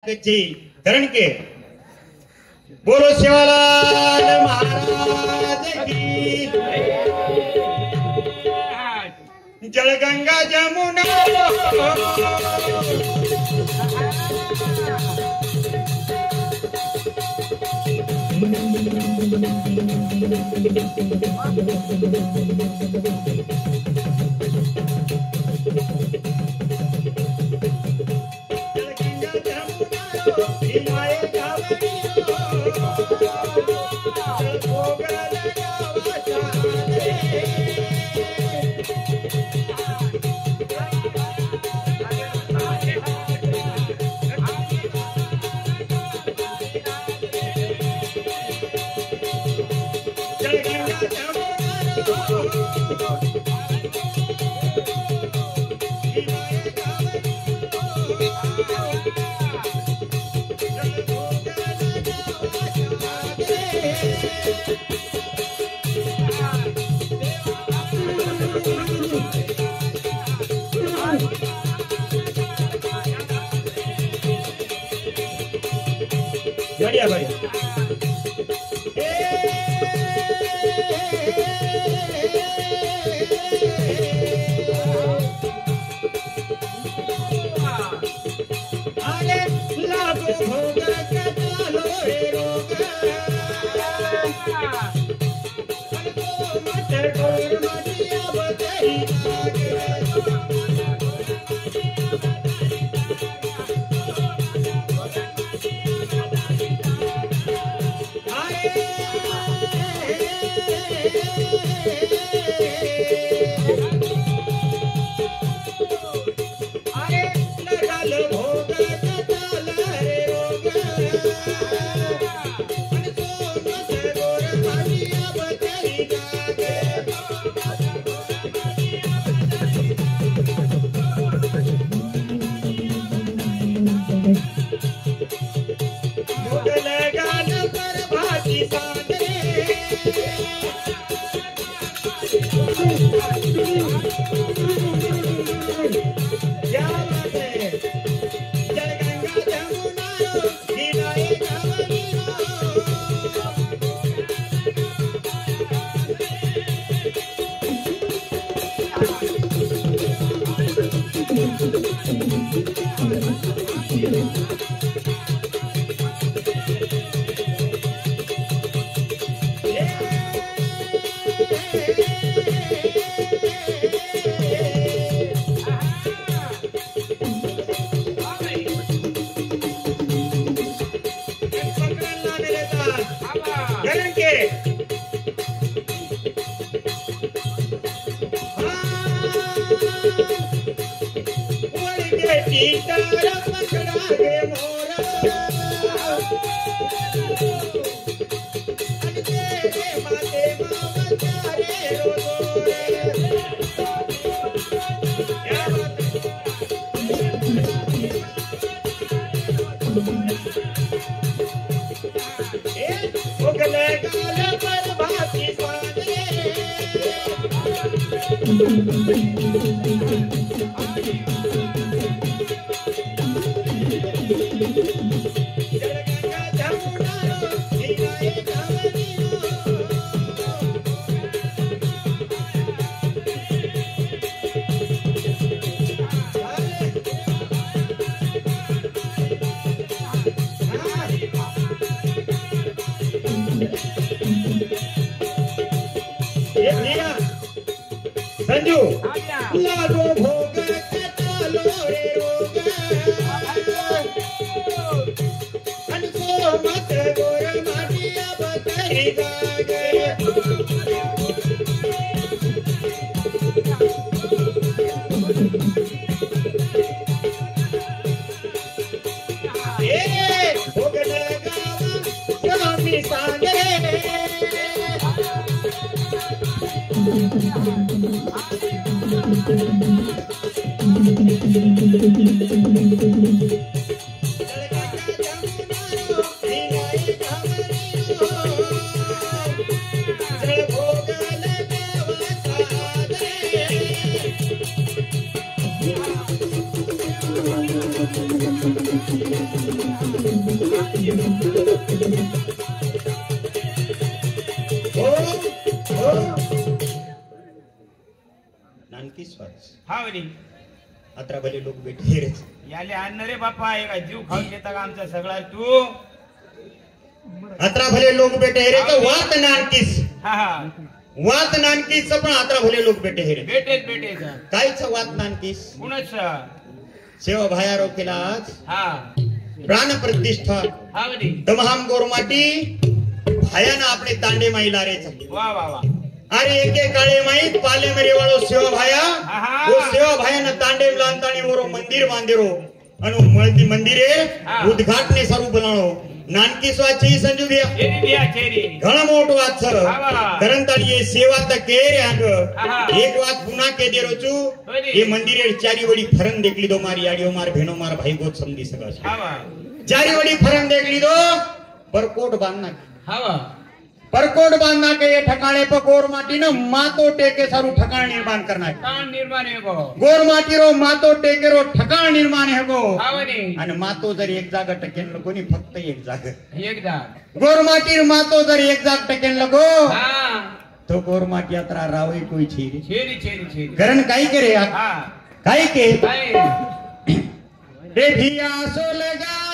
जी धरण के बोलो शिवालाल महाराज की। जल गंगा जमुना बढ़िया बढ़िया संजू लागो भोग कटालो रे रोग अनको मत गोर माटिया बताई गागे ए भोग लगावा स्वामी सांगे Thank you. नानकी स्वाच हा वरी अत्रा भले लोक भेटे रे याले अन्न रे बापा हे काय जीव खाऊन घेता का आमचा सगळा तू अत्रा भले लोक भेटे रे तर वात नानकीस हा हा वात नानकीस पण अत्रा भले लोक भेटे रे भेटे कायच वात नानकीस कुणच सेवा भायारो केला आज हा प्राण प्रतिष्ठा हा वरी तमाम गोरमाटी भायानं आपले तांडे माईला रे वा वा वा अरे एके काळे माई पाले मेरे वालो सेवा भाया वो सेवा भाया न तांडे लांताणी वरो मंदिर बांधेरो अनु मल्टी मंदिरे उद्घाटने सारू बनाणो नानकी स्वाची संजू भैया घणा मोटो वात छ करंताणी ये सेवा त के रे आंग एक वात पुन्हा के देरो छु ये मंदिरे चारी वडी फरन देख लीधो मारी आडियो मार भेणो मार भाई गोत समझी सका चारी वडी फरन देख लीधो परकोट बांधना हावा परकोट बांधना के ये ठकाणे पर गोर माटी न मातो टेके सारू ठकाण निर्माण करना ठकाण निर्माण हेगो गोर माटी रो मातो टेके रो ठकाण निर्माण हेगो हावनी आणि मातो जर एक जागा टकेन लगो नी फक्त एक जागा एकदा गोर माटी मातो जर एक जाग टकेन लगो हा तो गोर माटी यात्रा रावई कोई छीरी छेरी गरन काई करे हा काई के काय रे भिया सो लगाए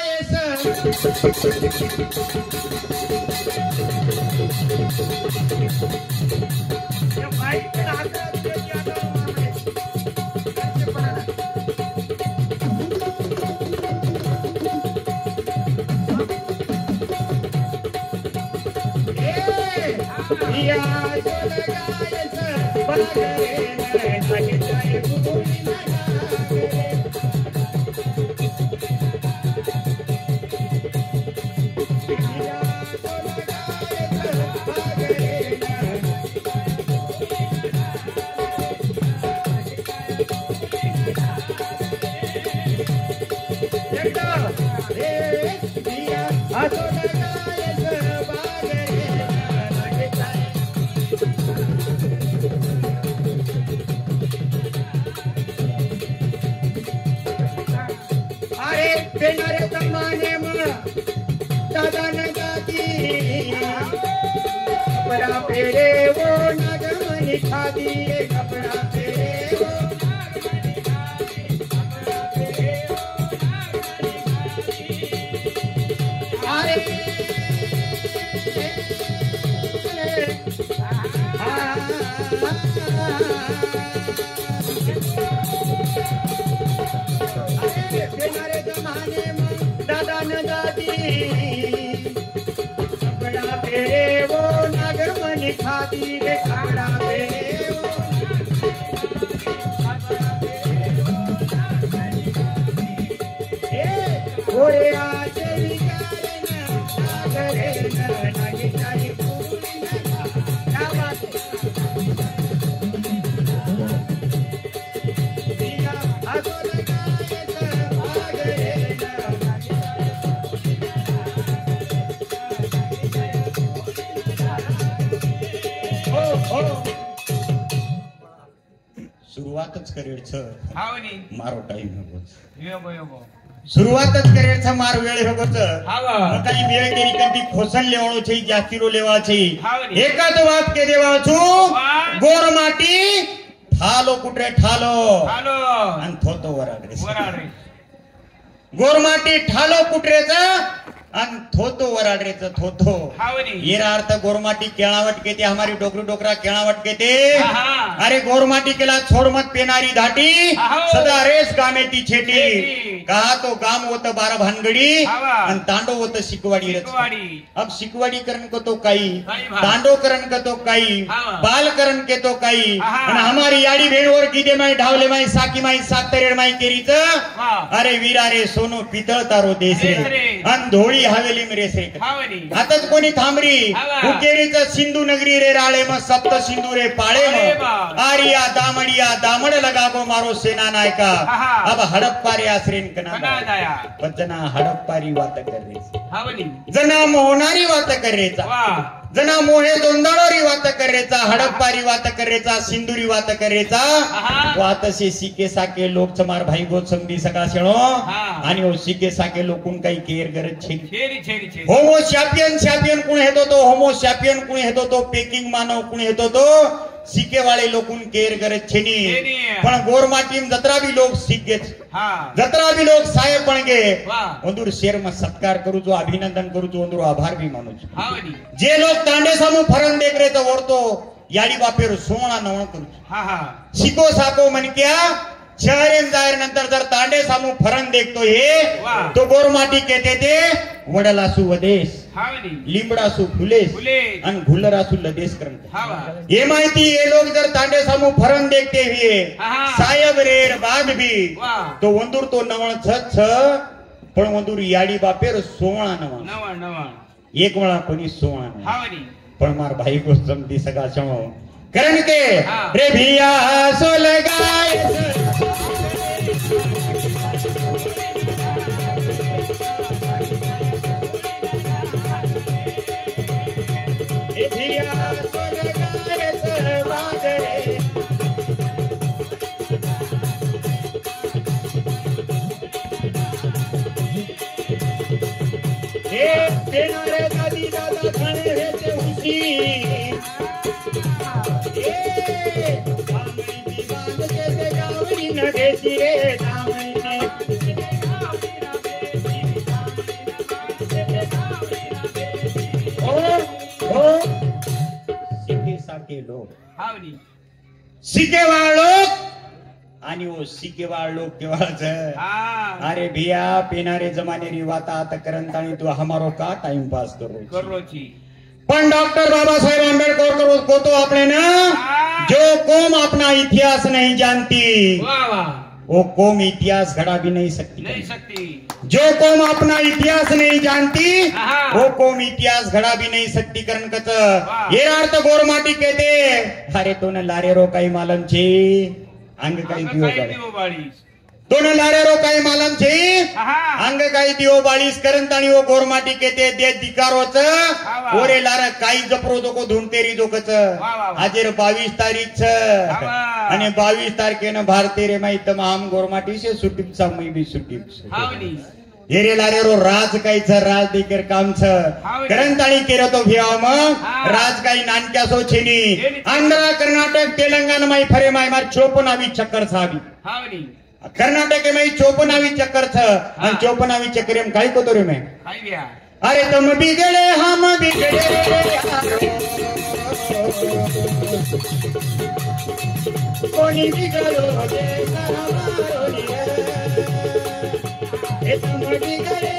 देणारे तमाने मग दादा न दादी कपडा फेरे वो नागमणी खादी कपडा फेरे वो अरे देणारे जमाने मग दादा न दादी कपडा फेरे वो नागमणी खादी रे कपडा फेरे वो रे आज विचारन सागरे न नागी ताई पूरी न क्या बात सुरुवातच करेल छ हावनी मारो टाइम हो योगो सुरुवातच करेल छ मार वेळ हो छ हावा कई वेळ केरी कंती खोसन लेवाणो છે જાતીરો લેવા છે हावनी એકાદ વાત કે દેવા છું ગોર માટી ઠાલો કુટરે ઠાલો અન થોતો વરાડરે गोर माटी ठालो कुटरेचा आणि थोतो वराडरेचा थोतो येरा अर्थ गोरमाटी केळावट केते हमारी डोकरू डोकरा केळावट केते अरे गोरमाटी केला छोड़ मत पेनारी धाटी सदा रेस गामेती छेटी कहा तो गाम होत 12 भानगडी आणि तांडो होत शिकवाडी अब शिकवाडी करण को तो काई तांडो करण को तो काई बाल करण के तो काई आणि हमारी याडी भेणवर कीदे माई ढावले माई साकी माई सातरेड माई केरीच अरे वीरा रे सोनो पितळ तारो देश रे अन धोळी हवेली में रेसे आताच कोणी थांबरी उकेरीचं सिंधू नगरी रे राळे मग सप्त सिंधू रे पाळे मग आरिया दामडिया दामड लगागो मारो सेना नायका अब हडप्पा रे आश्रेन कना पण जना हडप्पारी वात कर रे जना मोहनारी वात कर रे जना मोहे दोंदाळोरी वात करेचा, हडप्पारी वात करेचा, सिंदुरी वात करेचा, वात से सिके साके लोक चमार भाई गो समधी सका शेणो आणि ओ सिके साके लोकून काही केर गरज छे होमो सॅपियन कुण हेतो तो, होमो सॅपियन कुण हेतो तो, पेकिंग मानव कुण हेतो तो, सिके वाले लोकून केर गरज छेनी पण गोरमाटीम जत्रा भी लोग सिके जत्रा भी लोग साहेब पण गे ओंदूर शेर में सत्कार करू जो, अभिनंदन करू जो, ओंदूर आभार भी मानू छो जे लोग तांडे सामू फरन देख रहे तो वरतो याडी बापेर सोना नवण करू सिको साको मन क्या शहरेन जायर नंतर जर तांडे सामू फरन देखतो हे तो गोरमाटी कहते थे वडलासू वदेश, लिंबडासू फुलेस आणि घुलरासू लदेश करते ये माहिती ये लोग जर तांडे सामू फरन देखते हुए साहेब रेर बाद भी तो वंदूर तो नवण छ पण वंदूर याडी बापेर सोळा नवण एक वेळा कोणी सोळा पण मार भाई को समधी सका चणो कारण के रे भिया सो लगाए सिकेवाळ लोक आणि वो सिकेवाळ लोक केवाळच अरे भिया पेनारे जमाने री वाता आता करंत आणि तू हमारो का टाइम पास करो पण डॉक्टर बाबा साहेब आंबेडकर को तो अपने ना जो कौम अपना इतिहास नहीं जानती वो कौम इतिहास घड़ा भी नहीं सकती जो कौम अपना इतिहास नहीं जानती वो कौम इतिहास घड़ा भी नहीं सकती करण कच ये अर्थ गोरमाटी कहते अरे तो न लारे रो काही मालम छे अंग काही दियो बाळी तो न लारे रो काही मालम छे अंग काही दियो बाळीस करंत आणि वो गोरमाटी कहते दे दिकारोच ओरे लारा काही जपरो दोको धुंटेरी दोकच आजेर 22 तारीख छ आणि 22 तारखेनं भारते रे माई तमाम गोरमाटी से सुटीचा मै भी सुटी येरे लारे रो राज काही छ राज देकर काम छ करंत आणि केरो तो भिया मग राज काही नानक्या सो छेनी आंध्र कर्नाटक तेलंगाना माई फरे माई मार 54वी चक्कर छावी कर्नाटक में 54वी चक्कर था और 54वी चक्कर में काय को तो रे मैं अरे तुम बिगड़े हम बिगड़े कोनी बिगड़ो जैसा हमारो लिया ए तुम बिगड़े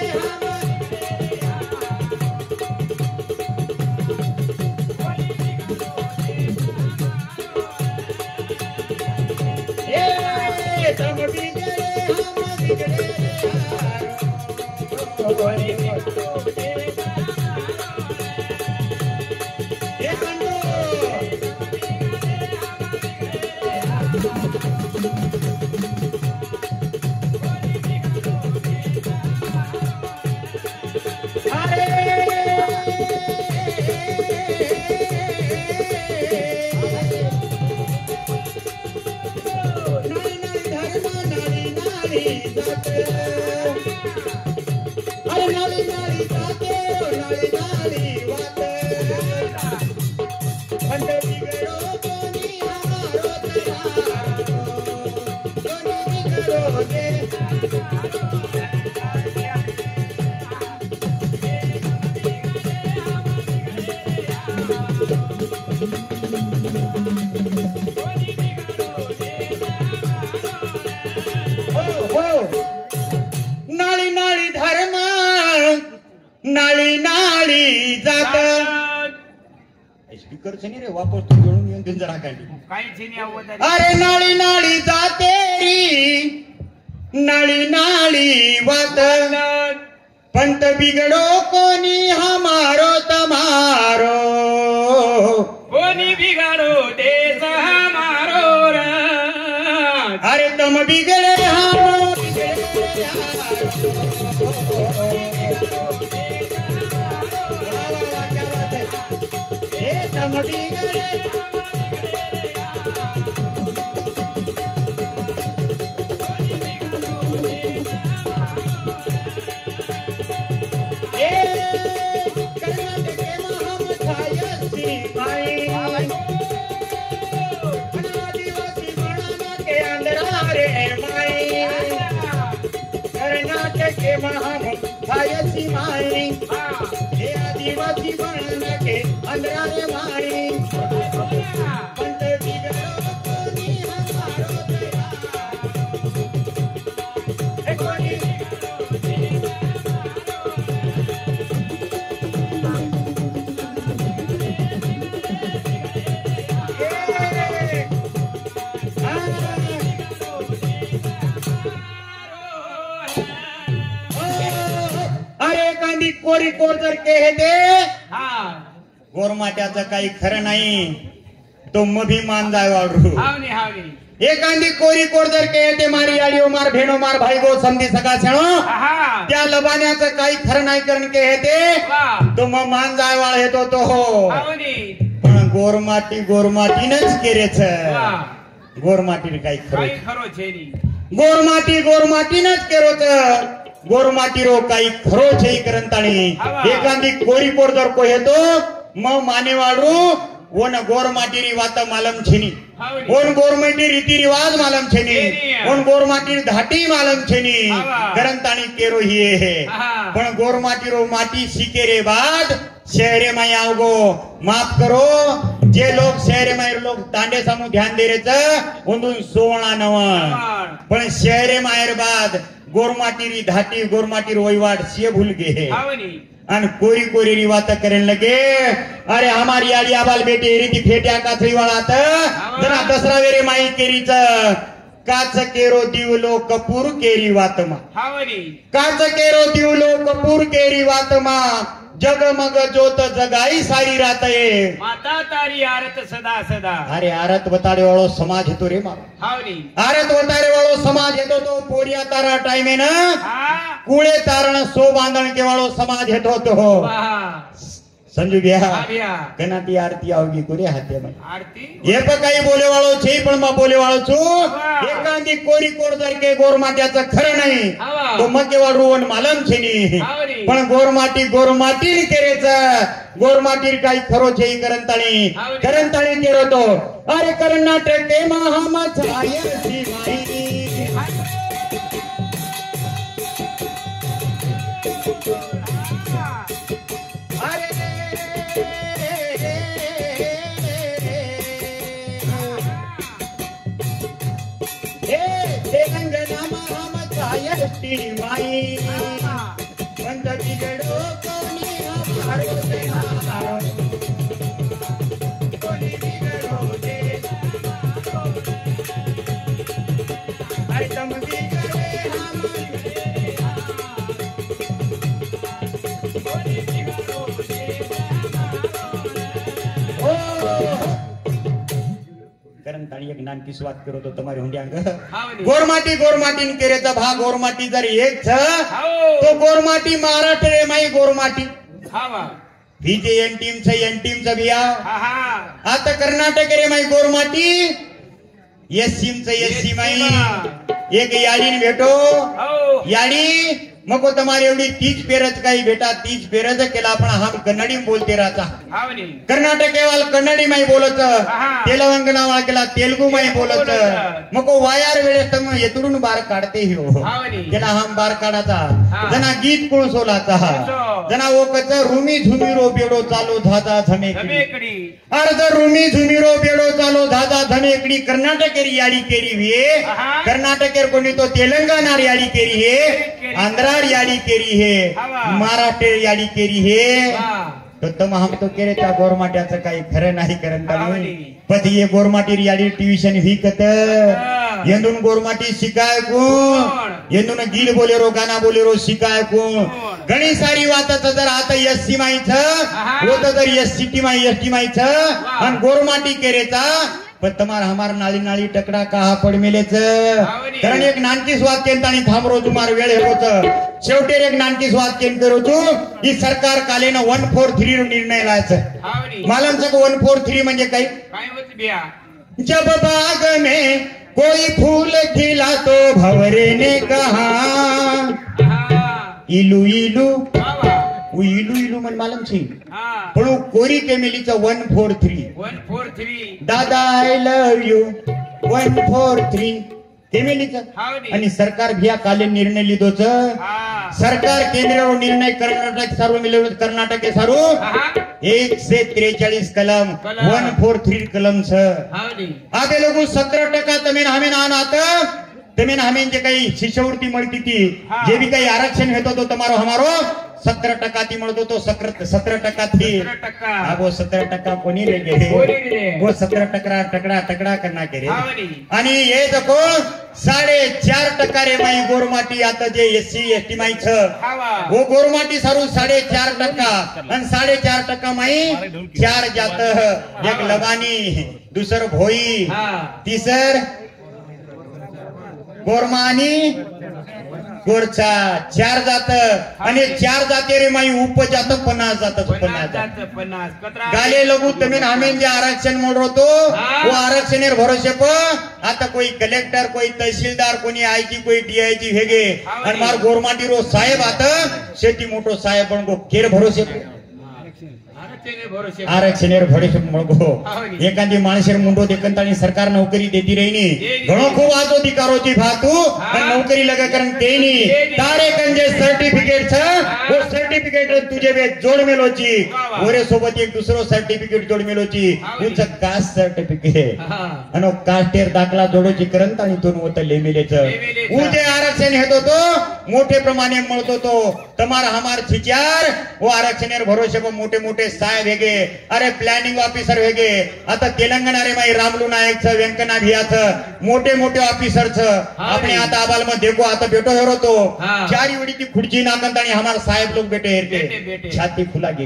नाली नाली धर्म नाली नाली जात स्पीकर से नहीं रे वापस तू जोड़ून येऊन दिन जरा काढली अरे नाली नाली जातेरी नाली नाली वात पंत बिगड़ो कोनी हमारो तमारो कोनी बिगड़ो देश हमारो अरे तुम बिगड़े हम हम बिगड़े कर्नाटके महायसी माई हे आदिवासी बन के अंदरारे माई पंत बिगड़ो कोनी हमारो दया हे कोनी कोरी कोर जर के दे गोरमाट्याचं काही खरं नाही तो मभी मान जाय वाढू एखादी कोरी कोर जर के ते मारी आडिओ मार भेणो मार भाई गो समधी सगळा छेणो त्या लबाण्याचं काही खरं नाही करण के ते तो मग मान जाय वाळ येतो तो हो पण गोरमाटीनच केरेच गोरमाटी काही खरं गोरमाटीनच केरोच गोरमाटी रो काही खरो छे करंताणी एखादी कोरी कोर जर को येतो मग मानेवाडू ओन गोरमाटी री वात मालम छेनी ओन गोरमाटी रीती रिवाज मालम छेनी ओन गोरमाटी धाटी मालम छेनी करंताणी केरो ही है पण गोरमाटी रो माटी सीके रे बाद शहरे में आओगो माफ करो जे लोग शहरे में लोग तांडे सामू ध्यान दे रेच उंदून सोवणा नव पण शहरे मायर बाद गोरमाटी री धाटी गोरमाटी रोईवाड़ से भूल गए अन कोरी कोरी री बात करने लगे अरे हमारी आड़ी आबाल बेटी रीति फेट्या का वाला जरा दसरा वेरे माई केरीच काच केरो दिवलो कपूर केरी वातमा काच केरो दिवलो कपूर केरी वातमा जगमग जोत जगाई सारी रात ये माता तारी आरत सदा सदा अरे आरत बताड़े वालों समाज हेतो रे मारो आरत बताड़े वालों समाज हेतो तो पोरिया तारा टाइम है ना कूड़े तारण सो बांधन के वालों समाज हेतो तो हो संजू भैया कनाती आरती आओगी कोरे हाथे में आरती ये पर काही बोले वालो छे पण मा बोले वालो छु एकांदी कोरी कोर जर के गोरमाट्याचं खरं नाही तो मके वाडून मालम छेनी पण गोरमाटी केरेच गोरमाटी काही खरो छे करंताणी केरो तो अरे कर्नाटक के महामछायसी माई माई पंत बिगड़ो कोनी हमारो दया कोनी बिगड़ो दे अरे तुम बिगड़े कोनी बिगड़ो दे करंताणी एक नानकी स्वाद करो तो तुम्हारी हुंड्यांग गोरमाटी केरेचा भाग गोरमाटी जर एक छ तो गोरमाटी महाराष्ट्र रे माई गोरमाटी बीजे एन टीम च बिया आता कर्नाटक रे माई गोरमाटी एस माई एक याडीन भेटो याडी मको तुम्हारी एवढी तीच पेरज काही बेटा तीच पेरज केला आपण हम कन्नडी बोलते राहता कर्नाटक वाल कन्नडी माई बोलत तेलंगणा वाल केला तेलुगू माई बोलत मको वायार वेळेस तम येतुरून बार काढते हो जना हम बार काढाचा जना गीत कोण सोलाचा जना ओकच रुमी झुमीरो बेडो चालो धादा झमेकडी अर्ध रुमी झुमीरो बेडो चालो धादा झमेकडी कर्नाटकेरी याडी केरी वे कर्नाटकेर कोणी तो तेलंगणा याडी केरी हे आंध्रा याडी केरी है महाराष्ट्र याडी केरी है तो तुम हम तो केरे त्या गोरमाट्याचं काही खरं नाही करंताणी पती ये गोरमाटी याडी ट्यूशन विकत येंदून गोरमाटी शिकाय कोण येंदून गीड बोलेरो गाना बोलेरो शिकाय कोण घणी सारी वाताच जर आता एससी माईच होत जर एसटी माई आणि गोरमाटी केरेचा पण તમારા हमार नाळी नाळी टकडा का पड मेलेच कारण एक नानकीस वाद केंत आणि थांबरो तुम्हार वेळ हेरोच शेवटी एक नानकीस वाद केंत करू तू ही सरकार कालेनं 143 निर्णय लायचं मालमचं 143 म्हणजे काही काय होत बिया जब बाग में कोई फूल खिला तो भंवरे ने कहा इलू इलू इलू इलू म्हण मालमची पण कोरी केमेलीचं 143 दादा आय लव्ह यू 143 केमेलीचं आणि सरकार भिया काले निर्णय लिधोच सरकार केंद्रावर निर्णय कर्नाटक सारू मिळवलं कर्नाटक सारू 143 कलम 143 कलम आगे लोग 17% तमेन हमें नानात तमेन हमें जे काही शिष्यवृत्ती मिळती ती जे भी काही आरक्षण हेतो तो तुम्हारो हमारो 17% ती मिळतो तो 17% थी अब वो 17% कोणी रे गे वो 17% टकड़ा टकड़ा करना के रे आणि हे देखो 4.5% रे माई गोरमाटी आता जे एससी एसटी माई छ वो गोरमाटी सारू 4.5% आणि 4.5% माई 4 जात एक लबानी दुसर भोई तिसर गोरमानी गोरचा 4 जात आणि 4 जाते रे माई उपजात 50 जात गाले लगू तमेन हमें जे आरक्षण मोड होतो वो आरक्षणेर भरोसे प आता कोई कलेक्टर कोई तहसीलदार कोणी आयजी कोई डीआयजी हेगे आणि मार गोरमाटी रो साहेब आता शेती मोठो साहेब पण गो केर भरोसे आरक्षणेर भरोसे मळगो एखादी माणसेर मुंडो देखंतानी सरकार नोकरी देती रहीनी घणो खूप आजो अधिकारोची भातू पण नोकरी लगा कारण तेनी तारे कंजे सर्टिफिकेट छ वो सर्टिफिकेट तुझे बे जोड मेलोची ओरे सोबत एक दुसरो सर्टिफिकेट जोड मेलोची उच कास्ट सर्टिफिकेट अनो कास्टेर दाखला जोडोची करंत आणि तोन होत लेमिलेच उजे आरक्षण हेतो तो मोठे प्रमाणे मिळतो तो तमार हमार छिचार वो आरक्षणेर भरोसे प मोठे मोठे साहेब हेगे अरे प्लॅनिंग ऑफिसर हेगे आता तेलंगणा रे माई रामलू नायक छ व्यंकना भियाच मोठे मोठे ऑफिसर छ आपण आता आबाल मध्ये देखो आता बेटो हेरो तो चारी वडी ती खुर्ची नाकंत आणि हमार साहेब लोग बेटे हेरते छाती फुला गे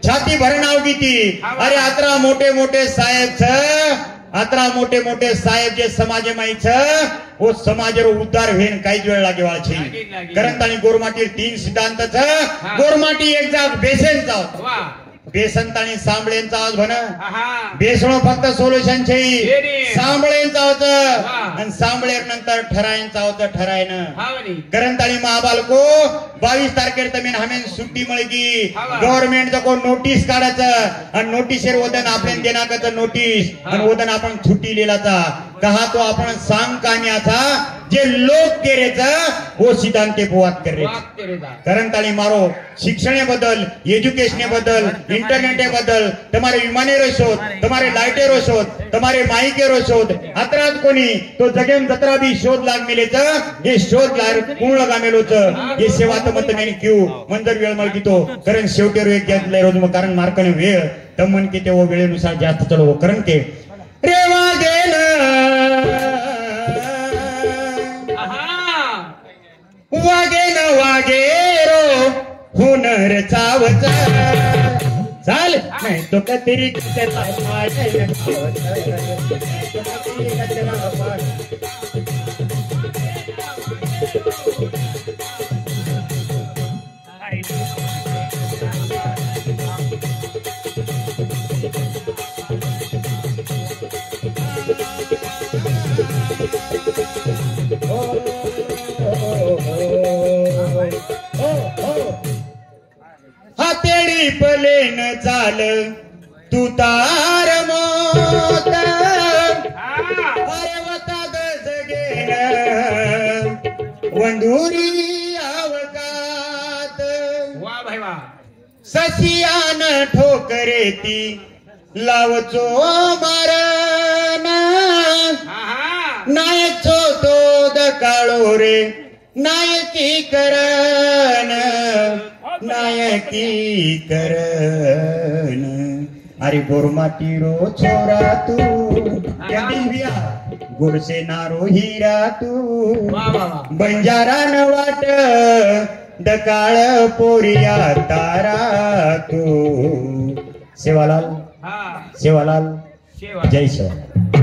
छाती भरनाव गीती अरे अतरा मोठे मोठे साहेब छ अतरा मोठे मोठे साहेब जे समाज माई छ वो समाज रो उद्धार वेन काही वेळ लागे वाळछी करंत आणि गोरमाटी 3 सिद्धांत छ गोरमाटी एक जाग बेसन जाव बेसंतानी सांभळेंचा आवाज भन बेसणो फक्त सोल्युशन छे सांभळेंचा होत आणि सांभळेर नंतर ठरायंचा होत ठरायन करंतानी महाबालको 22 तारखेर तमेन हमें सुट्टी मिळगी गव्हर्नमेंट को नोटीस काढायचं आणि नोटीसर वदन आपण देनाकच नोटीस आणि वदन आपण छुट्टी लिहिलाचा कहा तो आपण सांग काम्याचा जे लोक केरेच वो सिद्धांते पोवात करे करंतानी मारो शिक्षणे बदल एज्युकेशने बदल इंटरनेटे बदल तुम्हारे विमाने रो शोध तुम्हारे लाइटे रो शोध तुम्हारे माइके रो शोध अत्रात कोणी तो जगेम जत्रा भी शोध लाग मेलेच हे शोध लाग कोण लगा मेलोच हे सेवा तर मत मेनी क्यू मंदर वेळ मळ कितो कारण शेवटी रो एक घेतले रोज मग कारण मार्कने वेळ तमन की ते वो वेळेनुसार जास्त चलो कारण के रेवा गेल वागेन वागेरो हुनर चावच चाल नाही तो कतरी हातेडी पलेन चाल तू तार मोत अरे वता जगेन वंदुरी आवकात वा भाई वा ससियान ठोकरे ती लावचो मारन नायचो तो दकाळो रे नायकी करन नायकी करन अरे गोरमाटी रो छोरा तू गोरसे नारो हिरा तू बंजारा न वाट दकाळ पोरिया तारा तू सेवालाल सेवालाल शेवा जय शिवराय.